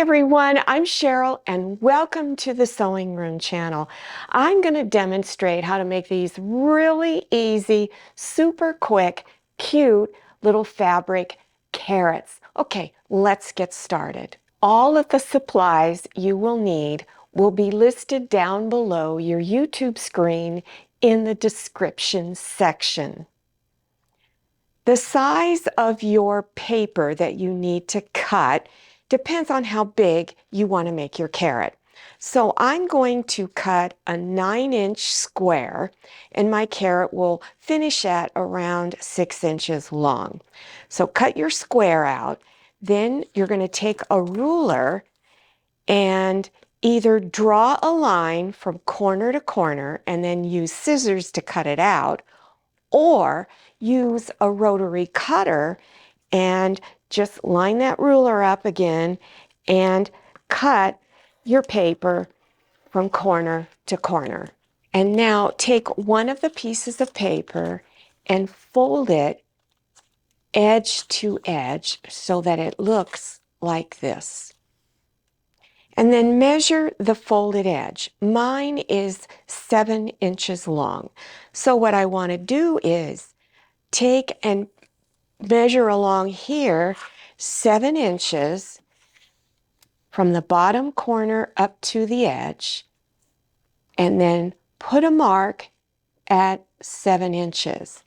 everyone, I'm Cheryl and welcome to the Sewing Room channel. I'm going to demonstrate how to make these really easy, super quick, cute little fabric carrots. Okay, let's get started. All of the supplies you will need will be listed down below your YouTube screen in the description section. The size of your paper that you need to cut depends on how big you want to make your carrot. So I'm going to cut a 9-inch square, and my carrot will finish at around 6 inches long. So cut your square out. Then you're going to take a ruler and either draw a line from corner to corner and then use scissors to cut it out, or use a rotary cutter and just line that ruler up again and cut your paper from corner to corner. And now take one of the pieces of paper and fold it edge to edge so that it looks like this. And then measure the folded edge. Mine is 7 inches long. So what I want to do is take and measure along here 7 inches from the bottom corner up to the edge, and then put a mark at 7 inches.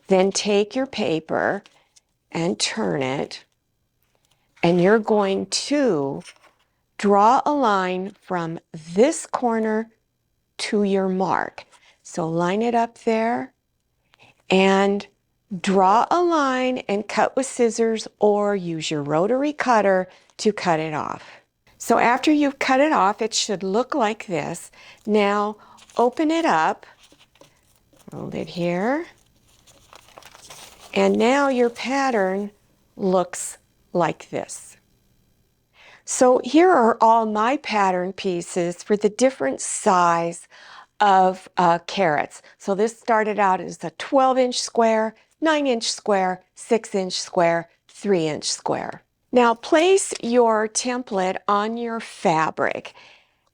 Then take your paper and turn it, and you're going to draw a line from this corner to your mark. So line it up there and draw a line and cut with scissors, or use your rotary cutter to cut it off. So after you've cut it off, it should look like this. Now open it up, hold it here, and now your pattern looks like this. So here are all my pattern pieces for the different size of carrots. So this started out as a 12-inch square, 9-inch square, 6-inch square, 3-inch square. Now place your template on your fabric,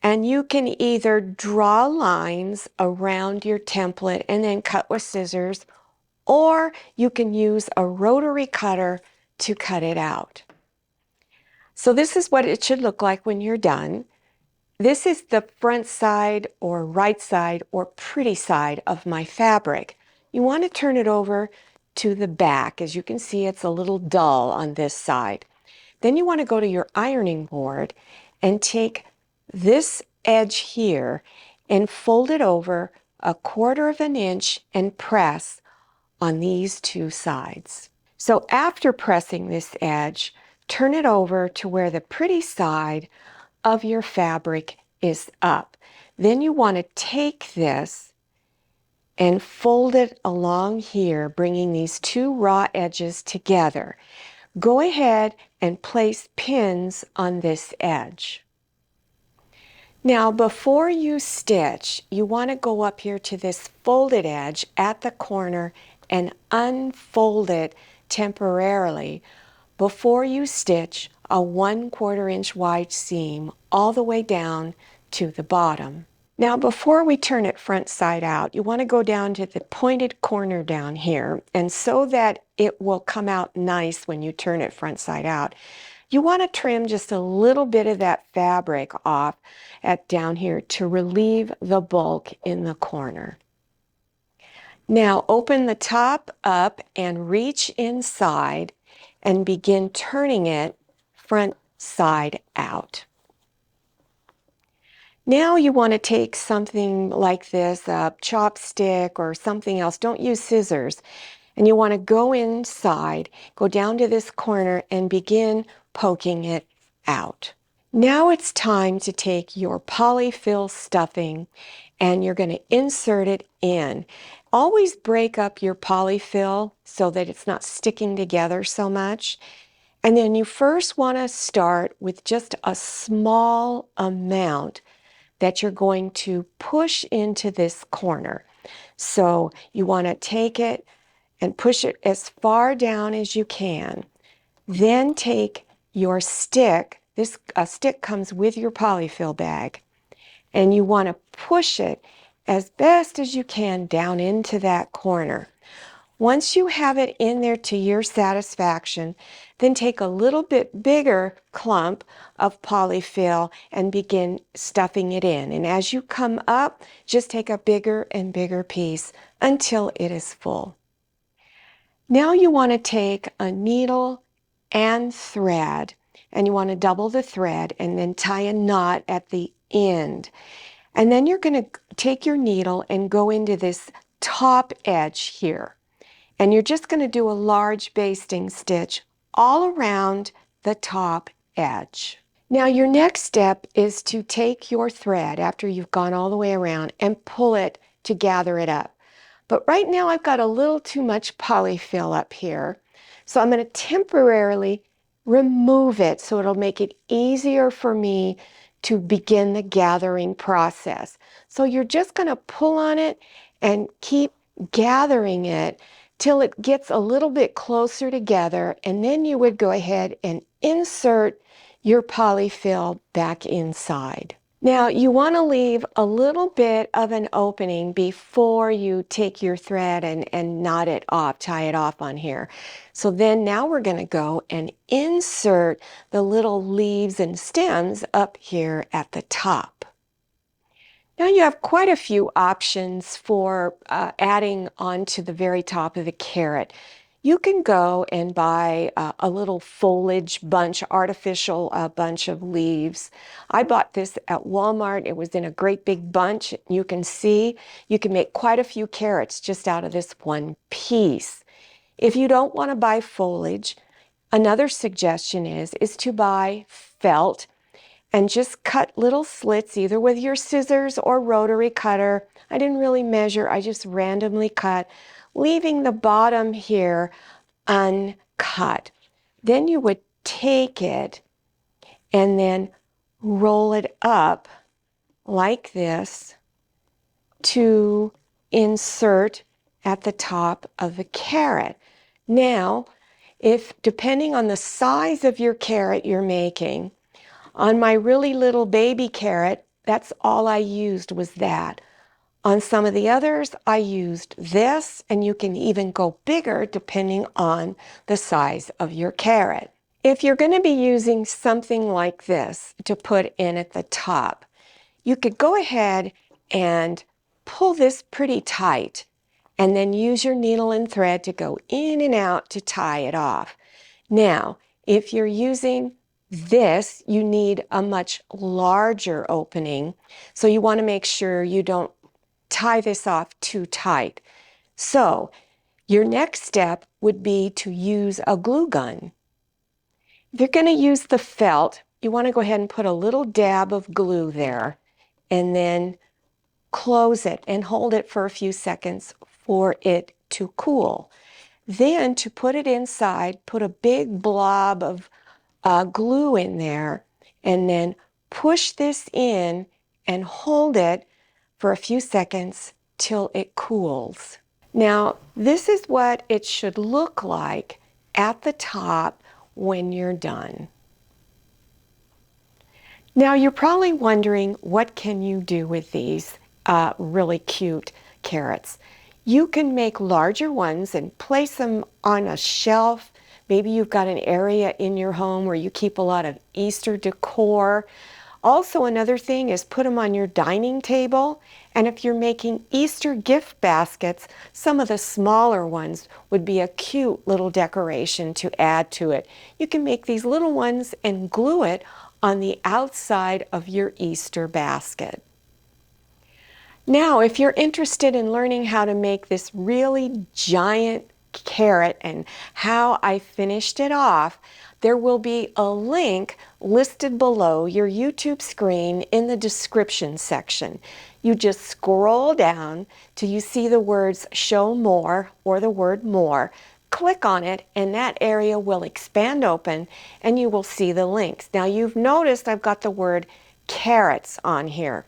and you can either draw lines around your template and then cut with scissors, or you can use a rotary cutter to cut it out. So this is what it should look like when you're done. This is the front side or right side or pretty side of my fabric. You want to turn it over to the back. As you can see, it's a little dull on this side. Then you want to go to your ironing board and take this edge here and fold it over 1/4 of an inch and press on these two sides. So after pressing this edge, turn it over to where the pretty side of your fabric is up. Then you want to take this and fold it along here, bringing these two raw edges together. Go ahead and place pins on this edge. Now before you stitch, you want to go up here to this folded edge at the corner and unfold it temporarily before you stitch a 1/4 inch wide seam all the way down to the bottom. Now before we turn it front side out, you want to go down to the pointed corner down here, and so that it will come out nice when you turn it front side out, you want to trim just a little bit of that fabric off at down here to relieve the bulk in the corner. Now open the top up and reach inside and begin turning it front side out. Now you want to take something like this, a chopstick or something else, don't use scissors, and you want to go inside, go down to this corner and begin poking it out. Now it's time to take your polyfill stuffing and you're going to insert it in. Always break up your polyfill so that it's not sticking together so much. And then you first want to start with just a small amount that you're going to push into this corner. So you want to take it and push it as far down as you can. Then take your stick This stick comes with your polyfill bag, and you want to push it as best as you can down into that corner. Once you have it in there to your satisfaction, then take a little bit bigger clump of polyfill and begin stuffing it in. And as you come up, just take a bigger and bigger piece until it is full. Now you want to take a needle and thread, and you want to double the thread and then tie a knot at the end. And then you're going to take your needle and go into this top edge here. And you're just going to do a large basting stitch all around the top edge. Now your next step is to take your thread after you've gone all the way around and pull it to gather it up. But right now I've got a little too much polyfill up here, so I'm going to temporarily remove it so it'll make it easier for me to begin the gathering process. So you're just going to pull on it and keep gathering it till it gets a little bit closer together, and then you would go ahead and insert your polyfill back inside. Now you want to leave a little bit of an opening before you take your thread and knot it off, tie it off on here. So then now we're going to go and insert the little leaves and stems up here at the top. Now you have quite a few options for adding onto the very top of the carrot. You can go and buy a little foliage bunch, artificial bunch of leaves. I bought this at Walmart. It was in a great big bunch. You can see you can make quite a few carrots just out of this one piece. If you don't want to buy foliage, another suggestion is to buy felt and just cut little slits either with your scissors or rotary cutter. I didn't really measure, I just randomly cut, leaving the bottom here uncut. Then you would take it and then roll it up like this to insert at the top of the carrot. Now, if depending on the size of your carrot you're making, on my really little baby carrot, that's all I used was that. On some of the others, I used this, and you can even go bigger depending on the size of your carrot. If you're going to be using something like this to put in at the top, you could go ahead and pull this pretty tight, and then use your needle and thread to go in and out to tie it off. Now, if you're using this, you need a much larger opening, so you want to make sure you don't tie this off too tight. So your next step would be to use a glue gun. If you're going to use the felt, you want to go ahead and put a little dab of glue there and then close it and hold it for a few seconds for it to cool. Then to put it inside, put a big blob of glue in there and then push this in and hold it for a few seconds till it cools. Now, this is what it should look like at the top when you're done. Now, you're probably wondering, what can you do with these really cute carrots? You can make larger ones and place them on a shelf. Maybe you've got an area in your home where you keep a lot of Easter decor. Also, another thing is put them on your dining table. And if you're making Easter gift baskets, some of the smaller ones would be a cute little decoration to add to it. You can make these little ones and glue it on the outside of your Easter basket. Now, if you're interested in learning how to make this really giant carrot and how I finished it off, there will be a link listed below your YouTube screen in the description section. You just scroll down till you see the words show more or the word more. Click on it and that area will expand open and you will see the links. Now you've noticed I've got the word carrots on here.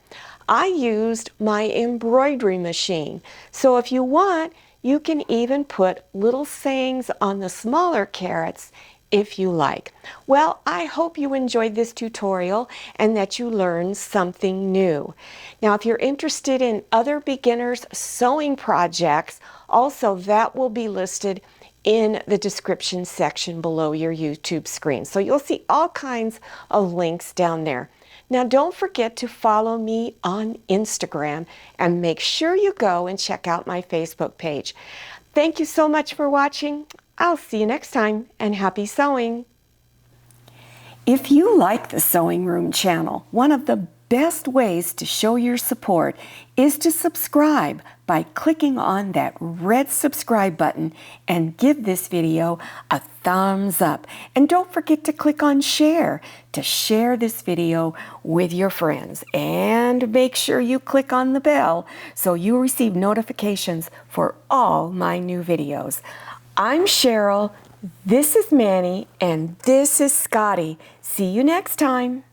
I used my embroidery machine. So if you want, you can even put little sayings on the smaller carrots if you like. Well, I hope you enjoyed this tutorial and that you learned something new. Now, if you're interested in other beginners sewing projects, also that will be listed in the description section below your YouTube screen. So you'll see all kinds of links down there. Now, don't forget to follow me on Instagram and make sure you go and check out my Facebook page. Thank you so much for watching. I'll see you next time, and happy sewing! If you like the Sewing Room channel, one of the best ways to show your support is to subscribe by clicking on that red subscribe button and give this video a thumbs up. And don't forget to click on share to share this video with your friends. And make sure you click on the bell so you receive notifications for all my new videos. I'm Cheryl, this is Manny, and this is Scotty. See you next time.